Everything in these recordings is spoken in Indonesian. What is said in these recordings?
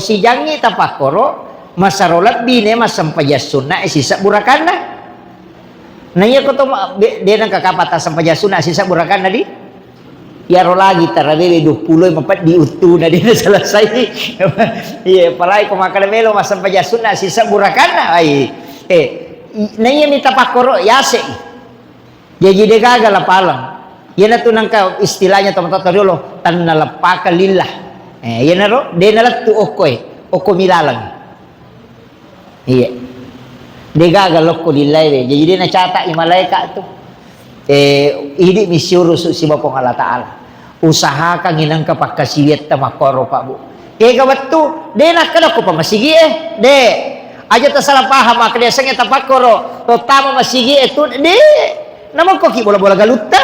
si jangi tapakoro masarolat bine masampajasuna sisa burakana. Nah iya ko to dia nang kakapata sampajasuna sisa burakana di. Yaro lagi tarawewe 20 mapat diutu na din selesai. Iya, palai ko makanamelo masampajasuna sisa burakana. Ay. Na iya mi tapakoro yase. Jadi dia gagal palang. Yan na to nang istilahnya teman-teman dulu tan nalapaka lillah. Yan na ro, de nalat tu oko milalang. Iya. Dia gagal loko lillah. Jadi dia nacata imalaika tu. Ini misyuro si Bapa Allah Ta'ala. Usahakan inang kapagkasiyet ta makoro pa bu. Kaya kawat tu, de nakala ko pa masigi de. Aja ta salah paham akde sange tapakoro. To tama masigi tu de. Namo ko ki bola-bola galutta.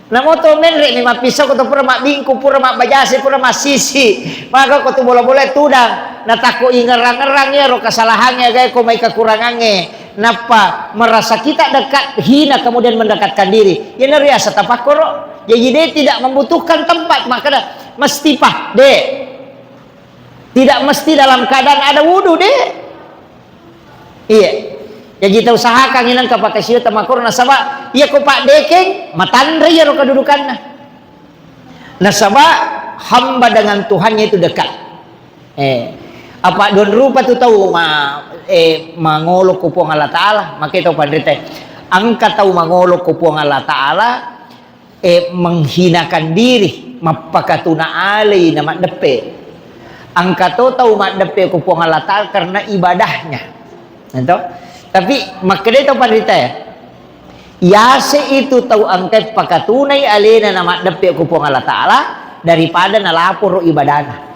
Namo to menre mi mapisa ko to pura mabingku pura mabajase pura masisi. Maka ko to bola-bola tudang natako ingerang-erang ya ro kasalahannya gaya ko may kakurangannya. Napa merasa kita dekat hina kemudian mendekatkan diri. Ya nariasa tapakoro. Jadi dia tidak membutuhkan tempat maka mesti pah de. Tidak mesti dalam keadaan ada wudu de. Iya. Ya kita usahakan inang kapakasih tamakor nasaba iya ko pak dekeng matandre ya ro kedudukanna. Nasaba hamba dengan Tuhannya itu dekat. Apa don rupa tu tahu mangolo ko po Allah Ta'ala maka ito pandrite angka tahu mangolo ko po Allah Ta'ala menghinakan diri mapakatuna alay na makdepe angka tahu makdepe ko po Allah Ta'ala karena ibadahnya ito tapi maka ito pandrite yase itu tahu angkat pakatunay alay na makdepe ko po Allah Ta'ala daripada nalapuro ibadahnya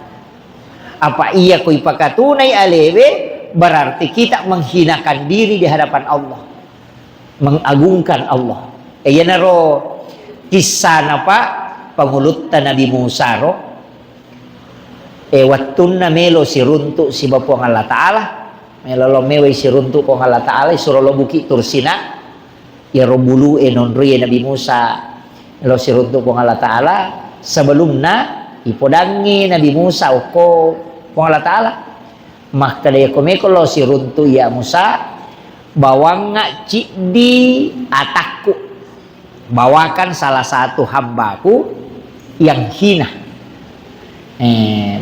apa iya ko ipakatunay alewe berarti kita menghinakan diri di hadapan Allah mengagungkan Allah yan naro kisah napa pangulutan Nabi Musa ro wattun na melo si runtu si Bapa Allah Ta'ala melolo mewe si runtu ko Allah Ta'ala surolo buki tursina ya robulu nonri Nabi Musa melo si runtu ko Allah Ta'ala sebelumna ipodangi Nabi Musa ko Allah Ta'ala maka dia komekolo si runtu ya Musa bawang cik di atakku bawakan salah satu hambaku yang hina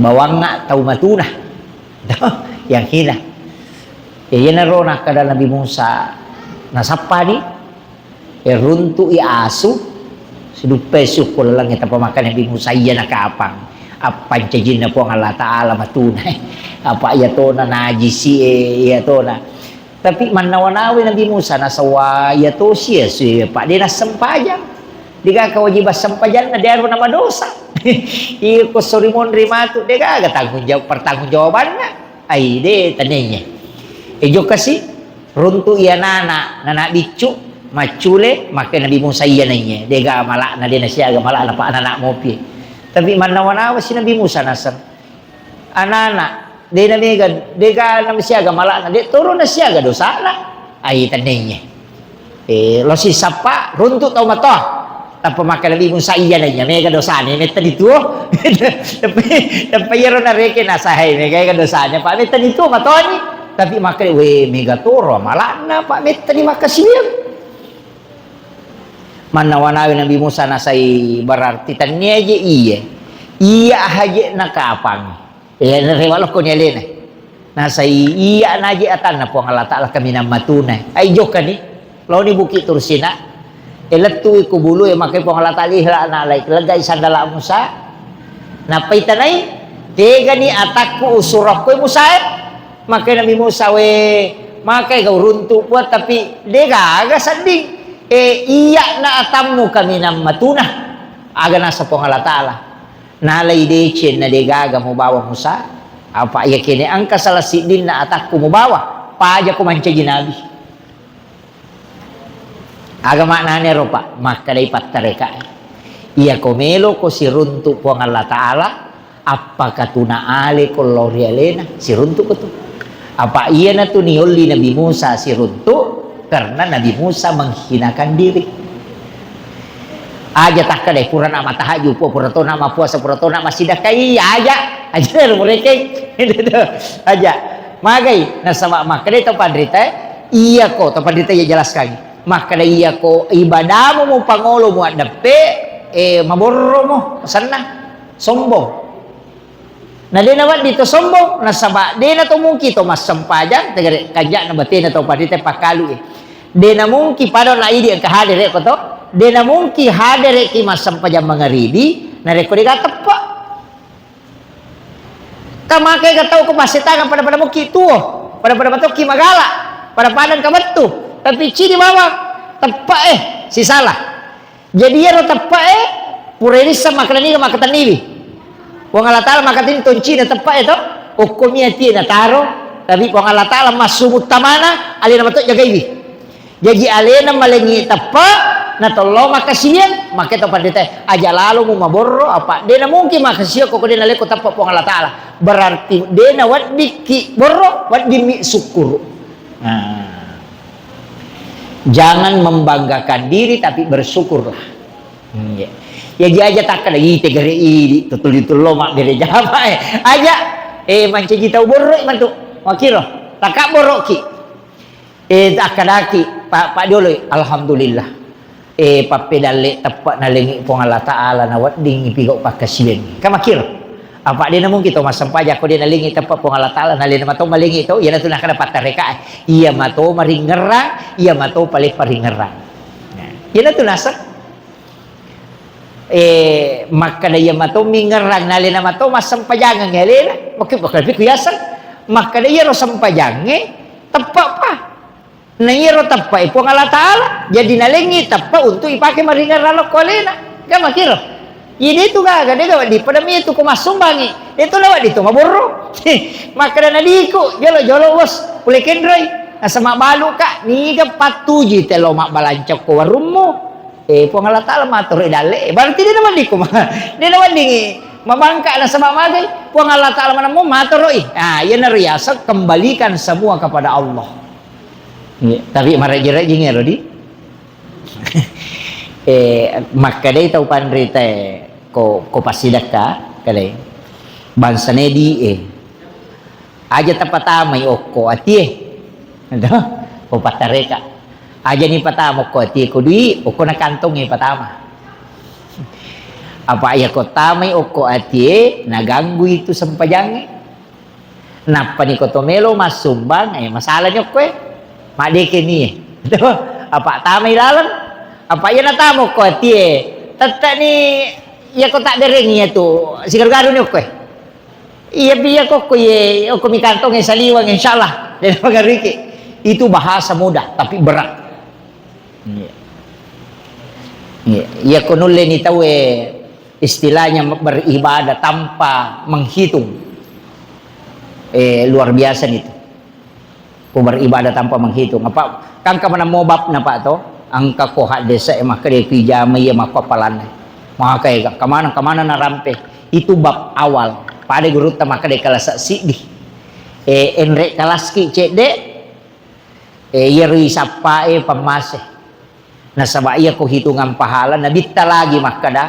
bawang tau matuna yang hina ya narona kada Nabi Musa nasapa ni runtu ya asu sidupe syukur lang ita pamakan Nabi Musa iya nakapang apa cajin na po ang Allah Ta'ala matunay apa yato na najisi yato na tapi manawanawi Nabi Musa nasawa yato siya pak dia nasampajan di ka kewajiban sampajan na dia na madosa iko sorimon rimatu dia ka pertanggung jawaban na ay de tanenya ejo kasi runtu iya nana bicu macule maka Nabi Musa iya nanya dia ka malak na dia na siya ka malak na pa anak mo pi tapi manawa si Nabi Musa nasar anak dia namigan dia ka nam siaga malak na dia turun na siaga dosa na ay tanenya lo si sapa runtu tau mato tanpa makan Nabi Musa iya nanya mega dosa ni meta dito tapi yero na reke nasahay mega dosanya pak meta dito mato ni tapi makan we mega toro malak na pak meta di makasih manawanawi Nabi Musa nasai berarti tanya aja iya haja nakapang rewalo ko niya lena nasai iya naji atan na po ang Allah Ta'ala kami na matunay ay joke ni law ni bukit tursina elatu ikubulu makay po ang Allah Ta'ala ihla na alay lagay sandala Musa napaitanay tega ni atak ko usurap ko Musa makay Nabi Musa we makay gauruntu po tapi dega aga sanding iya na atamu kami na matuna aga nasa po Allah Ta'ala nalay dechin na degaga mo bawa Musa apa iya kini ang kasalasi din na atak ko mo bawa paaja ko mancha ginabi aga maknanya ropa makaday patareka iya komelo ko si runtu po ang Allah Ta'ala apa katuna ale ko lorialena si runtu ko to apa iya na to nioli Nabi Musa si runtu karena Nabi Musa menghinakan diri aja tak kadai pura nama tahajud pura to nama puasa pura to nama sidak kai aja mereka Itu aja. Magai nasaba maka itu pandrita iya ko to pandrita ya jelaskan. Maka iya ko ibadahmu mo pangolo mo dape maborro mo sana sombong. Na di naman dito sombong nasaba di na to mungki to mas sampajan tagare kanya na bati na to pandrita pakalu di na mungki pado na idi ang kahadire ko to di na mungki hadire ki mas sampajan mga ridi na rekodi ka tepa kamakai ka tau ko masitangan pada mo ki tuo pada bato ki magala pada padan ka betu tapi ci di bawah tepa si salah jadi ya tepa pureni sama kanani ka makataniwi wong Allah taala makatin tunci na tepa itu hukumnya ti na taro tapi wong Allah taala masumut tamana alina mato jagaiwi jadi alena malengi tepa na tolong makasiyan maka itu pandita aja lalu mu maborro apa dia mungkin makasiya kok dia naleko tepa wong Allah taala berarti dia wat diki borro wat dimi syukur. Jangan membanggakan diri tapi bersyukurlah. Ya dia aja takkan lagi tegere ini tutul mak gereja apa aja manci kita borro mantu makiro takak borro ki takadaki pak dulu alhamdulillah papedale tepat nalengi pong Allah taala na wat ding ipigo pakasien kamakir apa dia namung kita masampaja ko dia nalingi tepat pong Allah taala nalena mato malingi ito iya na tunah kana patareka iya mato maringerang iya mato pali paringerang iya na tunasa maka dia mato mingerang nalena mato masampajangan ngalena bakal kuyasan maka dia ro sampajange tepat pa nayiro tapa ipong Allah taala jadi nalengi tapa untuk ipakai maringan ralok kolena gak makiro ini itu gak dia di pada mi itu kumasumbangi itu lewat itu maburro maka na diku jolo bos pulih kendroy sama balu kak ni ga patuji telo mak balancok ko warummu ipong Allah taala matur dale berarti dia naman diku dia naman dingi mabangka na sama magay pong Allah taala manamu matur yan na riasa kembalikan semua kepada Allah. Tapi maraji-raji nga Rodi maka day tau panrita ko pasidak ka kalay bansa nedi aja tapatamay oko ati ko patareka aja ni patamo ko ati ko di oko nakantong patama apa ya ko tamay oko ati naganggu itu sampajang napa ni ko tomelo masumbang masalah nyo ko madeke ni apa tamay lalang apa yan natamo ko tie tata ni ya ko tak dereng ya tu sigar-garo ni ko iya biya ko ye ko mikantong saliwang insyaallah dan pagariki itu bahasa mudah tapi berat ya ko nulle ni tahu istilahnya beribadah tanpa menghitung luar biasa itu beribadah tanpa menghitung apa kang ka manamobab na pa to ang kakuha desa maka de pijama ya makapalan maka kay kamana na rampe itu bab awal pada guru ta maka de kalasa sidi enre kalaski cede yeri sapa pamase nasaba iya ko hitungan pahala nabita lagi maka da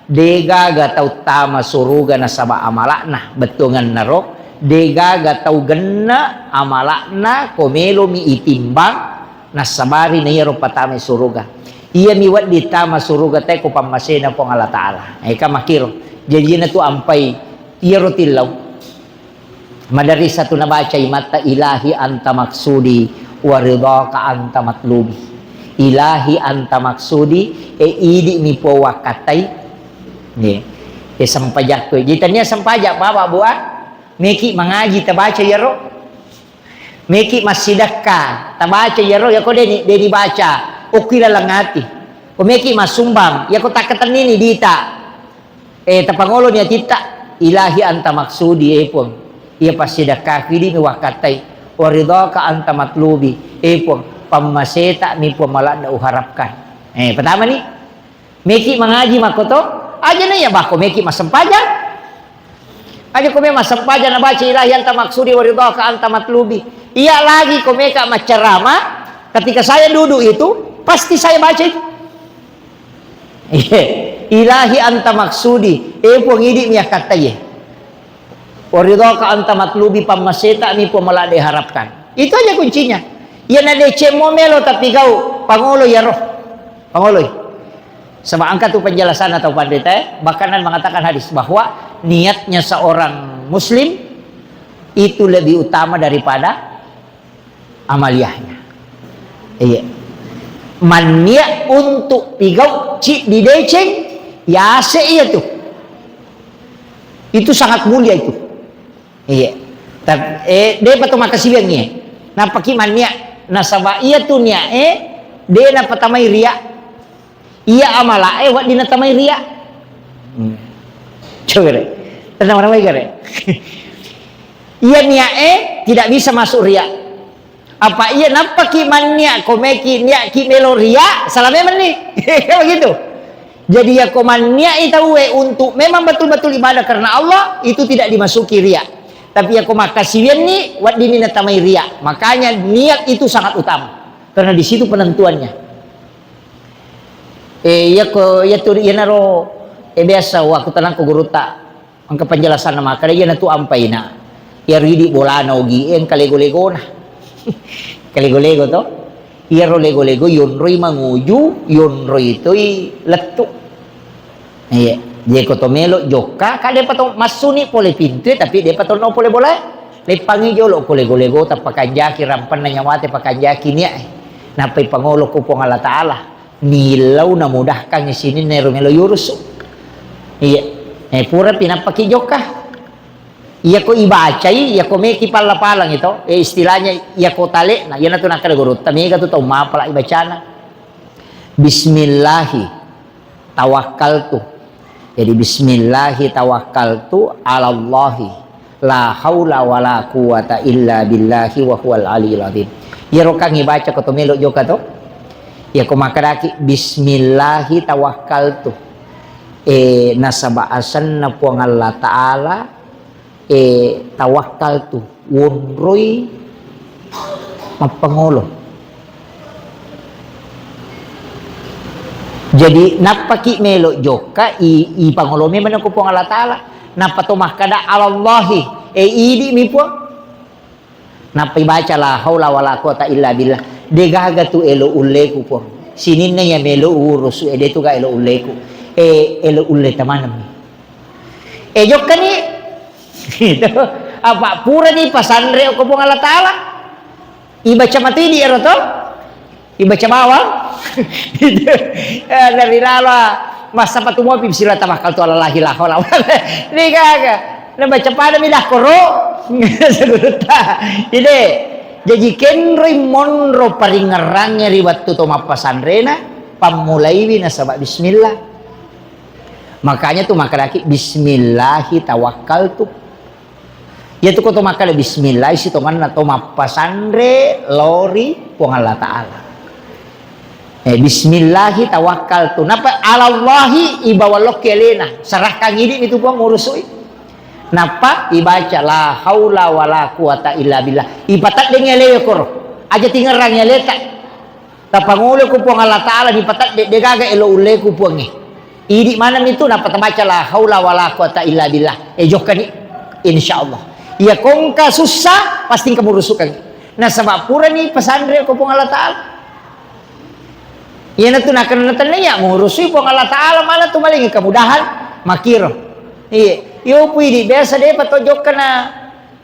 dega gatau tama suruga nasaba amalakna betungan narok dega gatau genna amalakna komelo mi itimbang nasabari na yero patame suruga iya miwat ditama suruga tay ko pamasena po Allah taala ay kamakiro jadi na tu ampai yero tilaw madari sa tu nabaca mata ilahi anta maksudi wa ridaka anta matlubi ilahi anta maksudi idi mi po wakatay ni sampajak ko jitanya sampajak baba buat meki mengaji tabaca yaro meki masidakka tabaca yaro ya ko deni baca ukila langati ko meki masumbang ya ko takatan nini dita tapangolo niya tita ilahi anta maksudi pun iya pasidakka kidi mi wakatay waridaka anta matlubi pun pamaseta mi pamala na uharapkan pertama ni meki mengaji makoto aja na ya bako meki masampajan aja kome masampaja na baca ilahi anta maksudi waridaka anta matlubi iya lagi kome ka macerama ketika saya duduk itu pasti saya baca itu ilahi anta maksudi pong idi miya kataye Wa ridhaka anta matlubi pamaseta mi pamala diharapkan. Itu aja kuncinya. Ya na DC momelo tapi kau pangulo ya roh. Pangulo. Sama angkat tuh penjelasan atau pandita, bakanan mengatakan hadis bahwa niatnya seorang muslim itu lebih utama daripada amaliyahnya. Iya. Mania untuk pigau cik di deceng ya iya tuh. Itu sangat mulia itu. Iya. Dia patu makasih nya. Napa ki mania nasaba iya tuh nya dia napa tamai ria. Iya amala wat dina tamai ria. Coba deh. Tenang baik gare. Iya nia tidak bisa masuk ria. Apa iya napa ki mania komeki nia ki melo ria salame meni. Begitu. Jadi ya komania itu untuk memang betul-betul ibadah karena Allah itu tidak dimasuki ria. Tapi ya komakasian nih wat dini natamai ria. Makanya niat itu sangat utama. Karena di situ penentuannya. Naro biasa waktu tenang ke guru tak angka penjelasan nama kada ya natu ampaina. Ya ridi bolana ogi en kalego-lego na. Kalego-lego to. Ya ro lego-lego yonroi manguju yonroi itu letu. Iya, dia kotomelo joka, kade patong masuni pole pintu tapi dia patong no pole bola. Lepangi jolo pole golego tapakanjaki rampan na nyawate pakanjaki niya. Napai pangolo ko po Allah Taala. Nilaw na mudahkan ni sini nero melo yurus. Iya, pura pinapaki joka. Iya ko ibacai, iya ko meki pala-palang ito. Istilahnya iya ko tale, nah yan na to nakada guru. Tamiga to tau mapala ibacana. Bismillahi tawakkaltu. Jadi bismillahi tawakkaltu ala Allahi la haula wala quwata illa billahi wa huwal aliyil azim. Ya rokang ibaca ko tomelo joka to. Ya ko makaraki bismillahi tawakkaltu. Nasabaasan na po ang Allah Taala tawakkaltu wonroy mapangulo. Jadi napaki melo joka i pangolome man ko po Allah Taala napatumah kada alallahi idi mi po napai baca la haula wala quwata illa billah degaga tu elo uleku po sinin na ya melo urus de tu ga elo uleku elo ulle tamanam joka ni itu apa pura ni pasandre ko po Allah Taala ibaca mati di eroto ibaca bawang dari lala masa patu mo sila tamakal to Allah la haula ni kaga na baca pada milah koro saguruta ide jadi kenroy monro paringarangnya riwat tu mapasandrena pamulai na sabab bismillah makanya tu makaraki bismillahi tawakkaltu ya tu ko to makale bismillah si to man na to mapasandre lori pong Allah Taala. Bismillahi tawakkaltu napa alallahi ibawalok kelena serahkan ini itu gua ngurusui napa ibaca la haula wala quwata illa billah ibatat dengele kor aja tinggal rangele tak tapangulo ko po Allah Taala di patat de gaga elo ule ko po ngi idi manam itu napa baca la haula wala quwata illa billah jokani insyaallah ya kongka susah pasti kamu rusukan nah sebab pura ni pesandre ko po Allah Taala. Yan na ito nakanatan niya, murusui po ang Allah Ta'ala, malah tumaling kemudahan, makiro. Iya, iyo pwede, biasa deh, patojok ka na,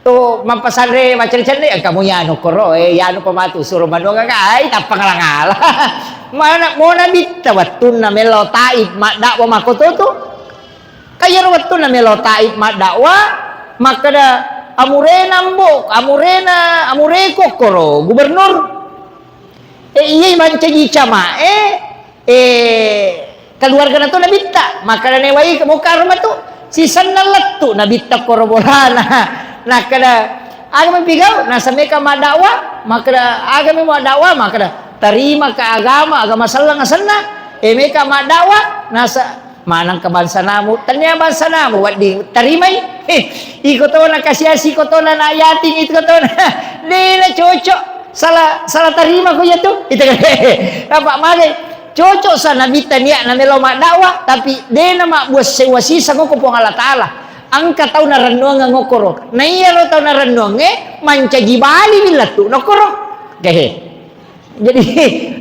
to, mampasadre, macam-macam ang kamu yano koro, yano pamatu, suruh manunga ka, ay, tapang langala. Mana, muna bita, watun na melo taib, makdakwa makototo. Kaya watun na melo taib, makdakwa, makada, amurena mbok, amureko koro, gubernur. Iya mancaji cama keluarga na to nabita maka na newai mo karma to si sanalat to nabita korobolana nakada aga mabigaw nasa meka madawa maka aga mo madawa maka tarima ka agama salang asanna meka madawa nasa manang kabansa namo tanya bansa namo wat di tarimay iko to na kasyasi ko to na nayating ito to na di na chocho salah tarima ko yato itu apa mare cocok sa nabita niya na meloma dakwah tapi de na mabuas sewasisa ko po Allah Taala angka tahu na renung ngokoro na iya lo tahu na renung manca gibali bila tu nokoro kehe. Jadi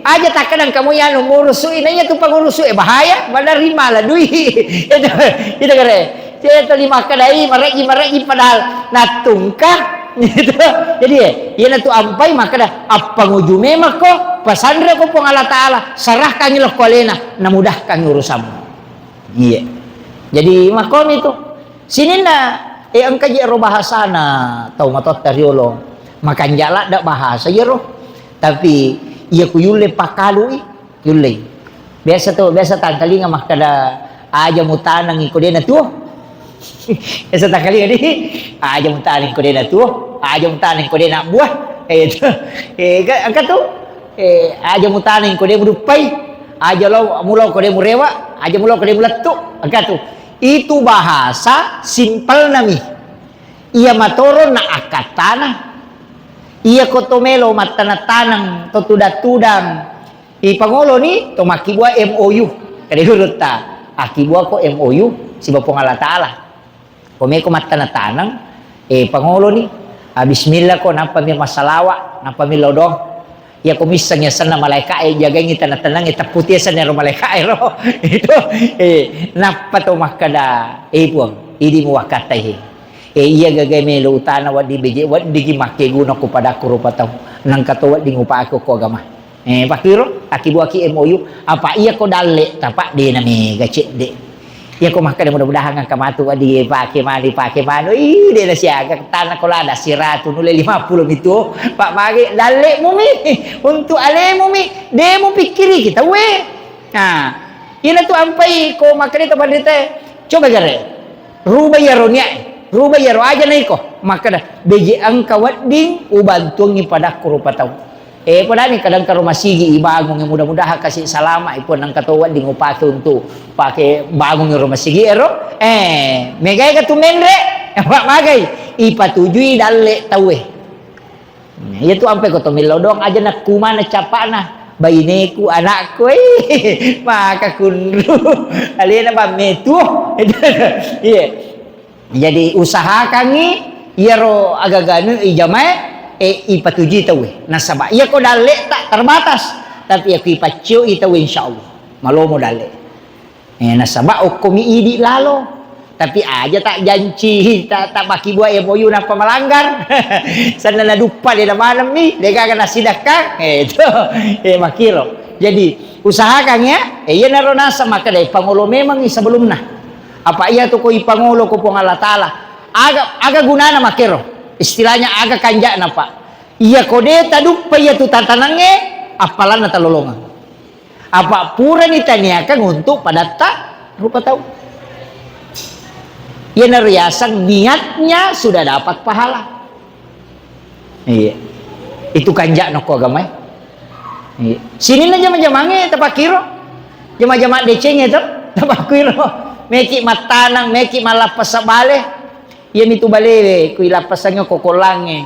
aja tak kadang kamu yang ngurusui na iya tu pangurusui bahaya menerima lah duit itu kare saya terima kadai maregi padahal natungkah gitu. Jadi iya tu ampai maka dah apa ngujume mako pasandra ko pong Allah Taala serahkan lo kolena na mudahkan urusanmu. Iya. Jadi makom itu sini na angka jero bahasa na tau matot tariolo makan jala dak bahasa jero tapi iya ku yule pakalui yule biasa tangkalinga mah kada aja mutanang iko dia na tuh biasa tangkalinga di aja mutanang iko dia na tuh aja mutanang iko dia na buah itu angka tuh aja mutanang iko dia mudupai aja lo mulau ko dia murewa aja mulau ko dia mulattu angka tuh itu bahasa simpel nami iya matoro na akatana iya kotomelo matana-tanang tutudang ipangolo ni to makibwa MOU kadihurut ta akibwa ko MOU si Bapong Allah Taala kome ko matana-tanang pangolo ni bismillah ko napami masalawa napami lodong ya kumisang ya sana malaika jagay ngita na tanang itaputi sa nero malaika ro itu napato makada buang idi mo wakatay iya gagay melo utana wadi beje wadi gimake guna ko pada ko rupataw nang katuwa ding upa ako ko agama pakiro akibuaki MOU apa iya ko dalle tapa de na mi gacit de iya ko makada mudah-mudahan ang kamatu wadi pake mano de na siya tanah ko lada siratu nule 50 itu pak magi dalle mo mi untuk ale mo mi de mo pikiri kita we nah ina tu ampai ko makada bandite coba gare ruba yaro aja na iko makada beje ang kawading ubantungi pada kurupataw pada ni kadang karo masigi ibagong yang mudah-mudahan kasih salama ipon ang katuwa ding upake untuk pakai bagong yang rumah sigi megay ka tumendre magay ipatujui dalle tawe iya tu ampe ko tomilodong aja na kumana capana bayineku anakku maka kunru alina ba metu iya jadi usaha kangi iya ro agaganu ijamae ipatuji tawe nasaba iya ko dalle tak terbatas tapi aku ipacio itawe insyaallah malomo dalle nasaba o komiidi lalo tapi aja tak janji tak baki buat MOU na pamalanggar sana na dupa dia malam ni dia kagak nasidakang itu makiro jadi usahakan ya iya naro nasa maka dai pangulo memang sebelumna apa iya tu ko ipangulo ko pong Allah Taala aga gunana makiro istilahnya agak kanjak na pak iya kode taduk pa iya tu tantanangnya apalan na talolongan apa pura ni taniakan untuk pada tak rupa tahu iya nariasan niatnya sudah dapat pahala iya itu kanjak na ko agamay iya sini na jama-jamange tapakiro jama-jama deceng itu tapakiro meki matanang meki malapas sa bale iya mitu bale kui lapasannya kokolange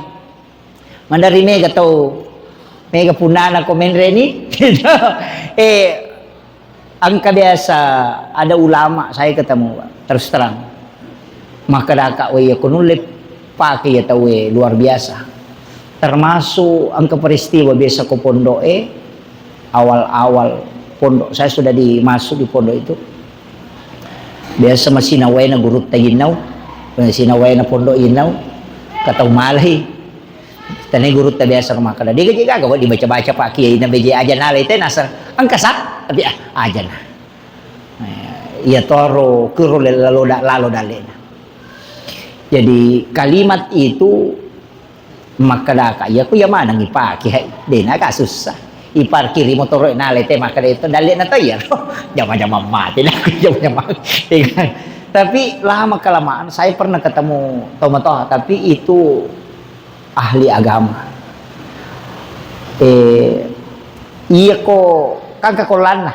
mandari mega tau mega punana komenre ni angka biasa ada ulama saya ketemu terus terang maka daka we kunulip pakai ya tahu luar biasa termasuk angka peristiwa biasa ko pondok awal-awal pondok saya sudah dimasuk di pondok itu biasa masih nawai na gurut taginaw sinaway na pondok inaw kataw malay tanay gurut ta biasa rumah kada di gagawa di baca-baca pa kiai na beje aja na lete nasa ang kasat tapi aja na iya toro kuro lalo dale na jadi kalimat itu makada kaya ko yaman ang ipaki di na kasusah iparkiri motor na lete makada itu dale na tayo jama-jama mati na jama-jama tapi lama kelamaan saya pernah ketemu tomat tapi itu ahli agama iya ko kagak kolan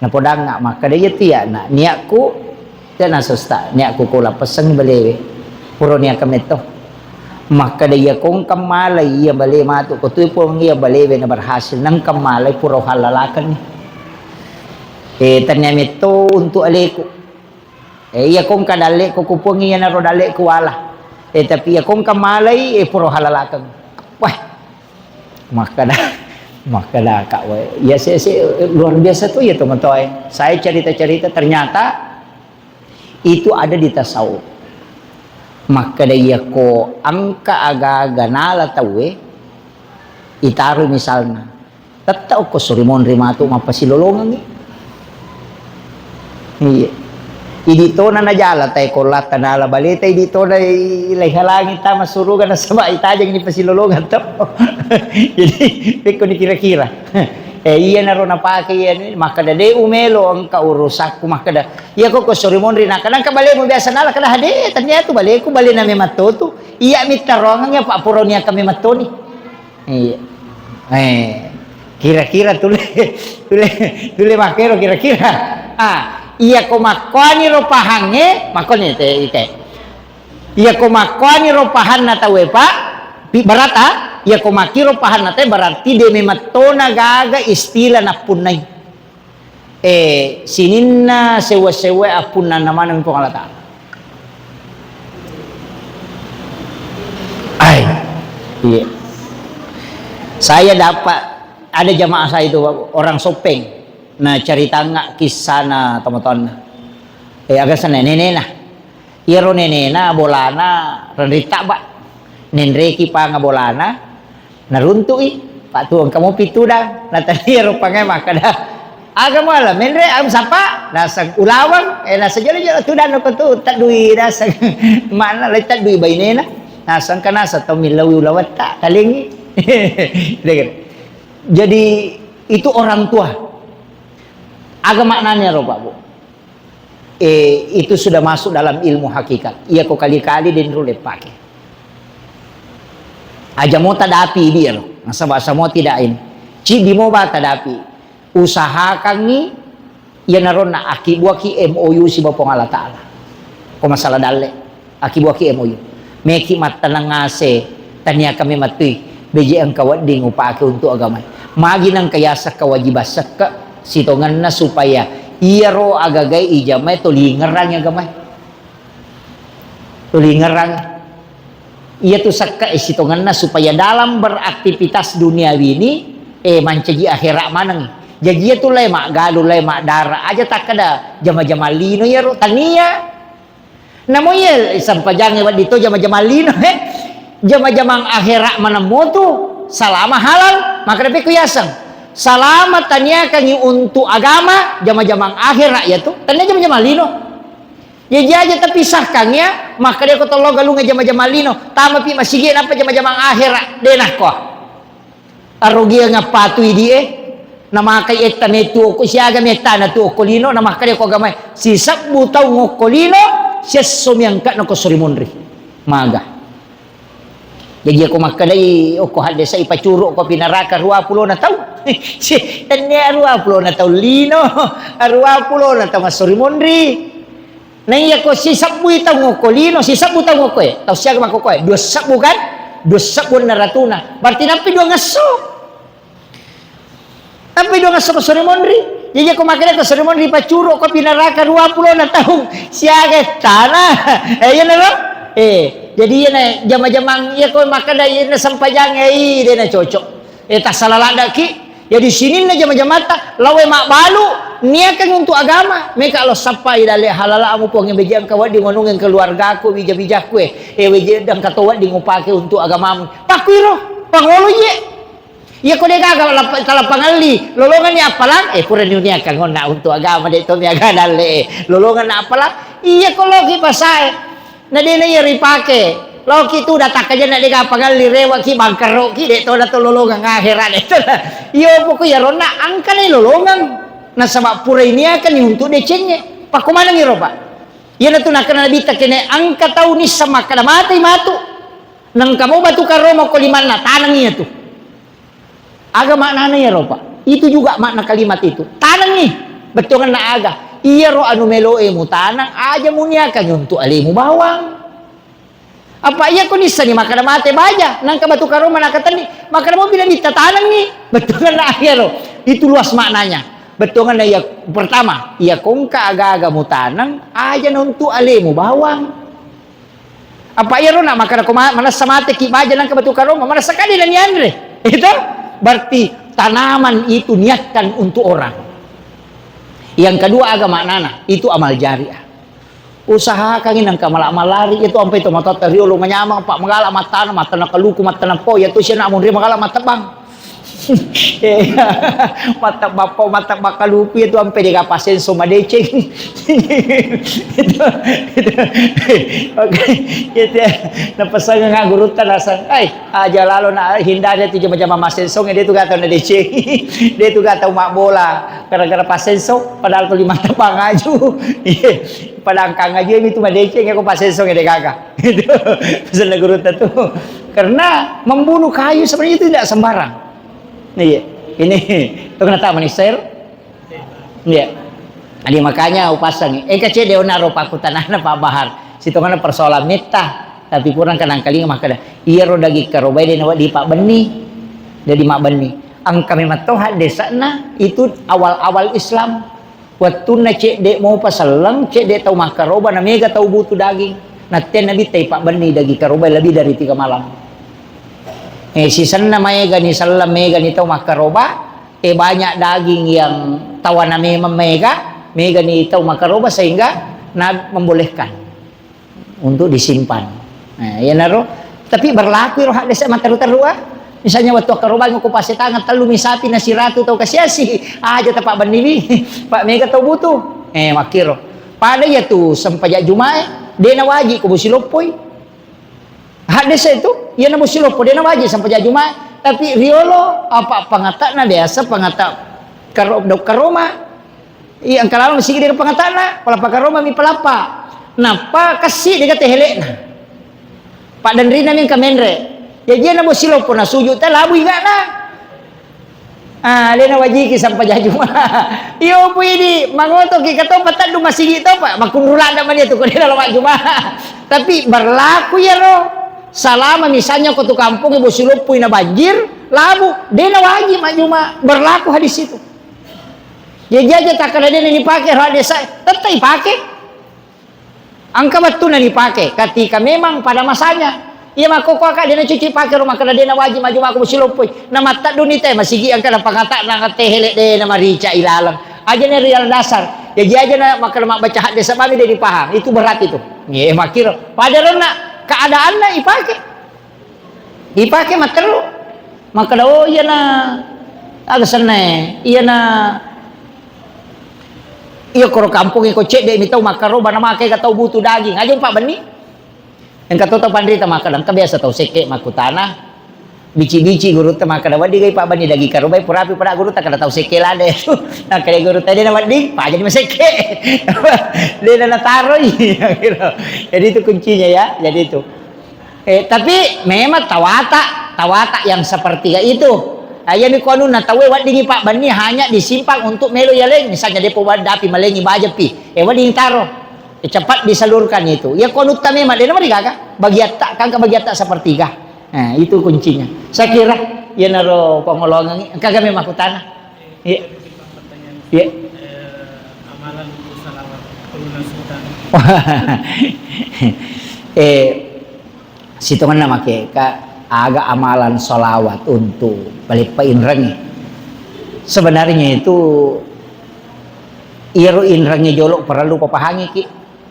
na podang nga maka dia tiya na niaku dan asusta niaku ko lapasang balewe puro niya kameto maka dia kong kamalay iya bale mato ko tuy po iya balewe na berhasil nang kamalay puro halalakan ni tanya meto untuk aleku Iya kong kadali ko kupungi yan na rodali kuwala. Tapi iya kong kamalay puro halalakang. Wah, makada kak. Ya luar biasa tuh ya teman-teman. Saya cerita-cerita ternyata itu ada di tasawuf. Maka iya ko angka aga-aga nala tawe itaru misalnya. Tattao ko surimon rimatu mapasilolongan ni. Iya. Idito na najala tay ko lat tanala balita idito na ilay halangin ta masurugan na sama itajang ni pasilolongan to. Jadi peko ni kira-kira. Iya na ron napake yan makada de umelo ang kaurusak ko makada. Iya ko surimon rin kanang kabali mo biasa nala kada hade tanya tu bali ko bali na mi matoto. Iya mitarong nga papuro niya kami matoni. Iya. Kira-kira tule makero kira-kira. Iya ko makwani ro pahange makoni ite. Iya ko makwani ro pahan na tawe pa barata iya ko makiro pahan na te berarti de mematona gaga istila na punay. Sininna sewa-sewa apunan naman ng pangalata. Ay. Iya. Saya dapat ada jamaah saya itu orang Sopeng. Nah cerita nggak kisah na teman-teman. Agak sana nenena. Iro nenena bolana rendita ba. Nenreki pa nga bolana naruntui. Pak tuang kamu pitu dah. Natani pa nga makada. Aga mo alam menre am sapa nasag ulawang nasa jalo-jalo tudan ko tu tadui nasag mana lai tadui bainena. Nasang kana sa tomilawi ulawat ta talingi. Jadi itu orang tua. Agak maknanya roh Pak Bu. Itu sudah masuk dalam ilmu hakikat. Iya kok kali-kali din rule pakai. Aja mau tadapi dia roh. Masa bahasa mau tidak ini. Ci di mau ba tadapi. Usahakan ni ya naron na akibuaki MOU si Bapong Allah Ta'ala. Kung masalah dale. Akibuaki MOU. Meki matanang ngase. Tanya kami matui. Beji ang kawat ding upake untuk agama. Magi nang kayasa kawajibasa ka sitongan na supaya iro agagay ijamay tulingerang agamay. Tulingerang. Iya tu sakka sitongan na supaya dalam beraktivitas duniawi ini mancaji akhirat manang. Jadi itu lay mak galu lay mak dara aja tak kada jama-jama lino ya ro tania. Namo ya sampajang dito jama-jama lino jama-jamang akhirat mana motu salama halal maka dapat kuyasang selamat tanya kangi untuk agama jama-jamang akhirat ya tuh tanya jama-jama lino ya aja terpisahkan ya maka dia kata lo galunga jama-jama lino tama pi masih apa jama-jamang akhirat denah ko arugia ngapatui dia nama kay eta netu ko siaga meta na tu ko lino nama kay ko gamay sisap butaw ngoko lino siya sumyangka na ko surimonri maga. Jadi aku makadai ko hade sa ipacuro ko pinaraka 20 na taon. Tanya 20 na taon lino, 20 na taon surimonri. Naiya ko sisap buitaw ngoko lino, sisap butaw ngoko taw siya mako ko dua sabu kan? Dua sabu na ratuna. Berarti napi dua ngaso. Napi dua ngaso ko surimonri. Jadi aku makadai ko surimonri pacuro ko pinaraka 20 na taon. Siya ga tanah. Ayan na lo. Jadi ya jama-jamang ya ko makada ya sampajang dia na cocok. Tak salah lada ki. Ya di sini na jama-jamata lawe mak balu niakan untuk agama. Mereka kalau sampai dale halala amu pong bejang kawat di ngonungen keluarga aku bija-bija kue. Weje dang katowat di ngupake untuk agamamu. Pakuiro pangolo ye. Ya ko dega kalapangali lolongan ni apalang pura dunia kan ngona untuk agama de to niaga dale. Lolongan apalang iya ko logi pasai. Na di na yari pake lo ki tu datak aja na di kapagal lirewa ki bangkaro ki de to dato lolongan akhirat itu yo poko ya rona angka ni lolongan na sama pura ini akan untuk decengnya pakumana ngiro pak ya na tu nak na bita kene angka tau ni sama kada mati matu nang kamu batu karoma ko liman na tanang niya tu aga maknanya ya ropa itu juga makna kalimat itu tanang nih betul na aga iya ro anu meloe mu tanang aja muniakan untuk alimu bawang apa iya ko nisa ni makada mate baja nang ka batu karoma nakatani makada mo bilang kita tanang nih betul na iya ro itu luas maknanya betul kan ya pertama ya kongka aga-aga mutanang aja nuntu alemu bawang apa ya rona maka aku mana samate ki baja nang kebetul karoma mana sekali dan Andre itu berarti tanaman itu niatkan untuk orang. Yang kedua agama nana itu amal jariah. Usahakan nang kamal-amal lari itu sampai itu mata teriolo menyamang pak magala mata na kaluku mata na po ya tu siya na amon magala mata bang. Mata bapo mata bakalupi itu sampai di kapasen somadeceng itu oke itu napasan nga gurutan asang ay aja lalo na hindari itu jama-jama masensong dia tu gata na deceng dia tu gata umak bola gara-gara pasensong padahal tu lima tapang aju padahal kang aju itu madeceng aku pasensong dia gaga itu pesan gurutan tu karena membunuh kayu sebenarnya itu tidak sembarang. Iya, ini itu kenapa manisir? Iya, jadi makanya upasang. Kecil dia naro paku tanah na Pak Bahar. Situ kan persoalan meta, tapi kurang kenang kali maka dah. Iya rodagi karobai dia nawat di Pak Beni, jadi Mak Beni. Ang kami matohat desa na itu awal-awal Islam. Waktu na cek dek mau pasalang, cek dek tahu makaroba na mega tahu butuh daging. Naten nabi tay Pak Beni dagi karobai lebih dari 3 malam. Sisan na mega ni salam mega ni tau makaroba banyak daging yang tawana memang mega ni tau makaroba sehingga membolehkan untuk disimpan. Ya naro tapi berlaku roh desa mataru-taru misalnya waktu karoba ko pasti tangan telu misapi na si ratu tau kasiasi aja ta Pak Bani Pak mega tau butuh makiro pada ya tu sampajak jumae dia na waji ko busilopoy hadis itu ia na musilopo dia na wajib sampai jajuma tapi riolo apa pangatak na biasa pangatak karoma iya angkala masih dia pangatak na palapa karoma mi palapa napa kasih dia kata helek na Pak dan Rina min kamenre ya dia na musilopo na sujud ta labu ingat na dia na wajib sampai jajuma iyo po ini mangoto ki kato patad du masigi to Pak makunrula na man itu ko dia lawak juma tapi berlaku ya ro salama misalnya ke tu kampung ibu silupuy na banjir labu dia na wajib cuma berlaku hadis itu jaja tak ada dia dipakai hadis tetap dipakai angka betul na dipakai ketika memang pada masanya ia mako kakak dia na cuci pakai rumah kada dia na wajib cuma aku silupuy na mata dunite masigi angka na pangata na katehelek dia na marica ilalang aja na real dasar jaja na maka baca hadis sabami dia dipaham itu berat itu ye makir pada rona keadaan na dipakai materu maka dah oh iya na agak seneng iya na iya koro kampung iko cek dek mitau makaro bana makai katau butuh daging aja Pak Beni yang kata tau pandrita maka dan kebiasa tau seke maku tanah bici-bici guru ta maka dah wadi gai Pak Beni dagi karobai purapi pada guru ta kada tau seke lah deh nah kaya guru tadi na wadi Pak jadi maseke dia na taro jadi itu kuncinya ya jadi itu tapi memang tawata yang seperti itu ayah ni kono na tawe wadingi Pak Bani hanya disimpan untuk melo yaleng misalnya dia wadapi malengi baja pi wading taro cepat disalurkan itu ya kono ta memang dia mari gaga bagiatak kan ke bagiatak sepertiga nah itu kuncinya saya kira ya naro pengolongan kagak memang aku tanah ya ya amalan salawat pelunas hutan situ kan nama ke agak amalan solawat untuk balik painrangi sebenarnya itu iru inrangi jolok perlu papahangi ki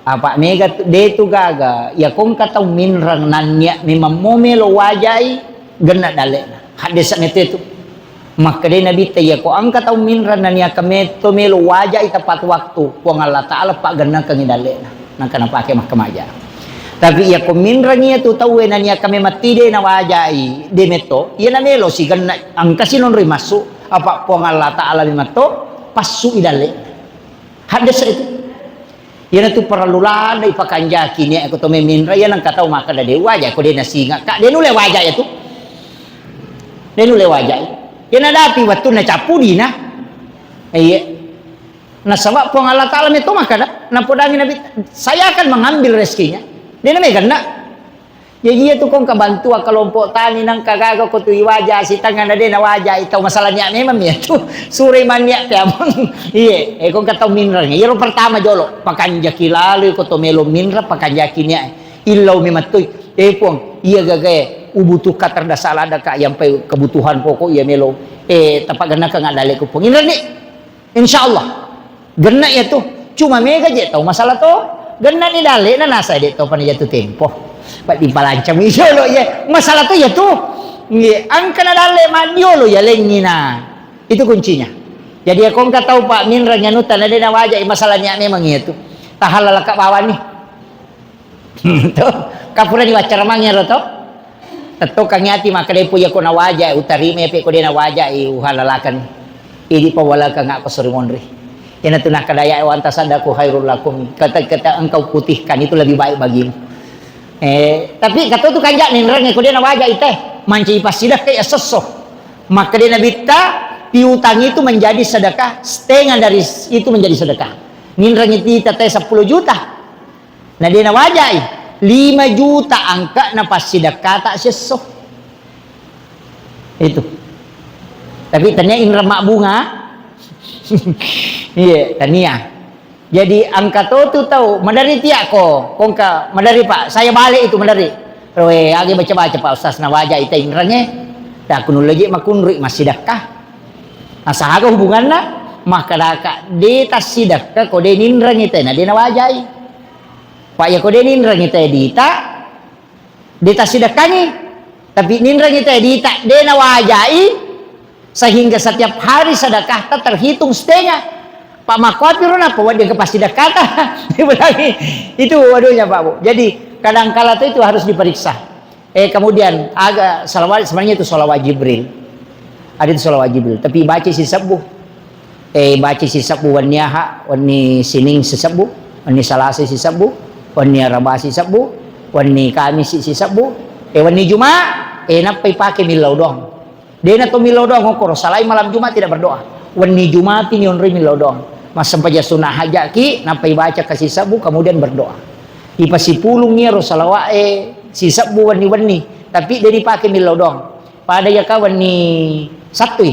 apa mega de tu gaga ya kong kata minrang nanya memang momelo wajai gena dale hadis itu maka dia nabi ya ko ang kata minrang nanya kame to melo wajai tepat waktu kuang Allah taala pak gena kangi dale nang kana pake mahkamaja tapi ya ko minrangi itu tahu nanya kame mati de na wajai de meto ya na melo si gena ang kasinon ri masuk apa kuang Allah taala meto pasu idale hadis itu yana tu perlulan dai pakanjaki ni aku to meminra yana kata maka da dewa aja ko dia nasinga kak dia nule wajah itu dia nule wajah yana dapi waktu na capudi na iya na sabab po Allah taala itu maka da na podangin nabi saya akan mengambil rezekinya dia na megan na Jadi tu kong kabantu kelompok tani nang kagaga ko tu iwaja si tangan ade na waja itaw masalahnya memang ya tu suri mania tiamon. Iye, kong kataw minra nga. Yero pertama jolo pakanja kilalo ko to melo minra pakanja kinya ilaw mi matoy. Pong iya gagae ubutuh ka terdasalada ka yang kebutuhan pokok iya melo. Tapagana ka nga dali ko pong. Inra ni. Insyaallah. Gena ya tu. Cuma mega je tahu masalah tu. Gena ni dali na nasa dito pa niya tu tempo. Pak di palancam lo ya masalah tuh ya tuh angka nadale madio lo ya lengina itu kuncinya. Jadi aku nggak tahu Pak Minra nyanutan ada na wajah masalahnya memang itu tahalala kak bawah nih tuh kapura di wacara mangnya lo tuh tentu kang yati maka dia punya kona wajah utari mepe ko dia na wajah uhalalakan ini pawala kang aku suri mondri yana tunah kadaya wantasan daku khairul lakum kata engkau putihkan itu lebih baik bagimu. Tapi kata tu kanjak ninrang ko dia na wajah iteh manci pasidah kayak sesoh maka dia nabita piutang itu menjadi sedekah setengah dari itu menjadi sedekah ninrang itu teh 10 juta nah dia na wajah 5 juta angka na pasidekah tak sesoh itu tapi tanya inra mak bunga iya tania. Jadi angka tu tahu madari tiak ko kongka madari Pak saya balik itu madari roe agi baca-baca Pak Ustaz na wajah ita ingranye dah kuno lagi makunri masih dakah asahaga hubunganna maka daka de tasidakah ko de ninranye ita na de na wajai Pak ya ko de ninranye ita dita de tasidakah ni tapi ninranye ita dita de na wajai sehingga setiap hari sedekah terhitung setengah. Pak Makopir apa dia pasti dah kata itu waduhnya Pak Bu. Jadi kadang-kala itu harus diperiksa. Kemudian agak salawat sebenarnya itu salawat Jibril. Ada itu salawat Jibril. Tapi baca si sabu. Baca si sabu waniaha wani sining si sabu, wani salasa si sabu, wani raba si sabu, wani kamis si sabu, wani Juma napai pakai milau dong. Dia na to milau dong ngokor salai malam Jumat tidak berdoa. Wani Jumat ini onri milau dong. Mas sampaja sunnah hajaki napai baca kasih sabu kemudian berdoa ipasi pulungnya rosalawat si sabu wani tapi dia dipakai milau dong pada ya kawan ni Sabtu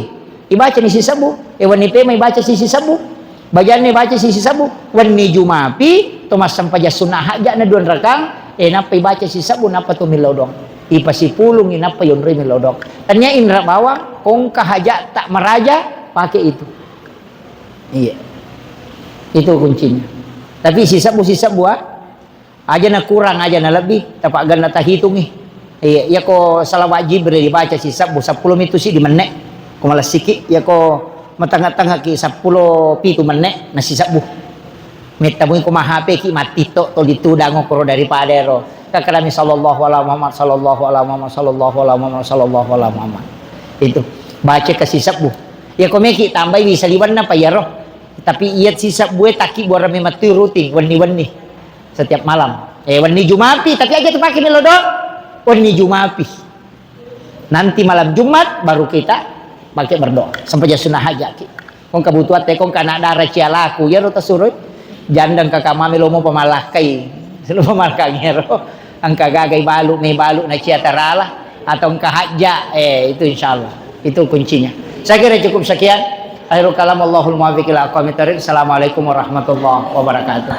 ibaca ni si sabu wani pemai baca si sabu bajannya baca si sabu wani Jumapi to mas sampaja sunnah hajak na 2 rakang napai baca si sabu napa to milau dong ipasi pulung napa yon milau dong tanya indra bawang kong kahajak tak meraja pakai itu iya itu kuncinya. Tapi sisa buah aja na kurang aja na lebih tapak ganda tak hitung nih. Ya ko salawat Jibril dibaca sisa 10 itu sih di menek. Ko malas sikit ya ko matangah-tangah ki 10 pitu menek na sisa buh. Meta mo ko mahape ki mati to ditudang ko daripada ro. Kakalami sallallahu alaihi Muhammad sallallahu alaihi Muhammad sallallahu alaihi Muhammad sallallahu alaihi Muhammad. Itu baca ke sisa buh. Ya ko meki tambah bisa liwan na pa ya roh. Tapi iat sisa buat taki buat rame mati rutin wani setiap malam wani Jumapi tapi aja terpakai melodok wani Jumapi nanti malam Jumat baru kita pakai berdoa sampai sunnah hajat kong kebutuhan tekong kana darah cialaku ya rota suruh jandang kakak mami lo mau pemalakai selalu pemalakanya ro angka gagai balu na ciataralah atau angka hajat itu insyaallah itu kuncinya saya kira cukup sekian. Akhirul kalam Allahul muwaffiq ila aqwamit thoriq. Assalamualaikum warahmatullahi wabarakatuh.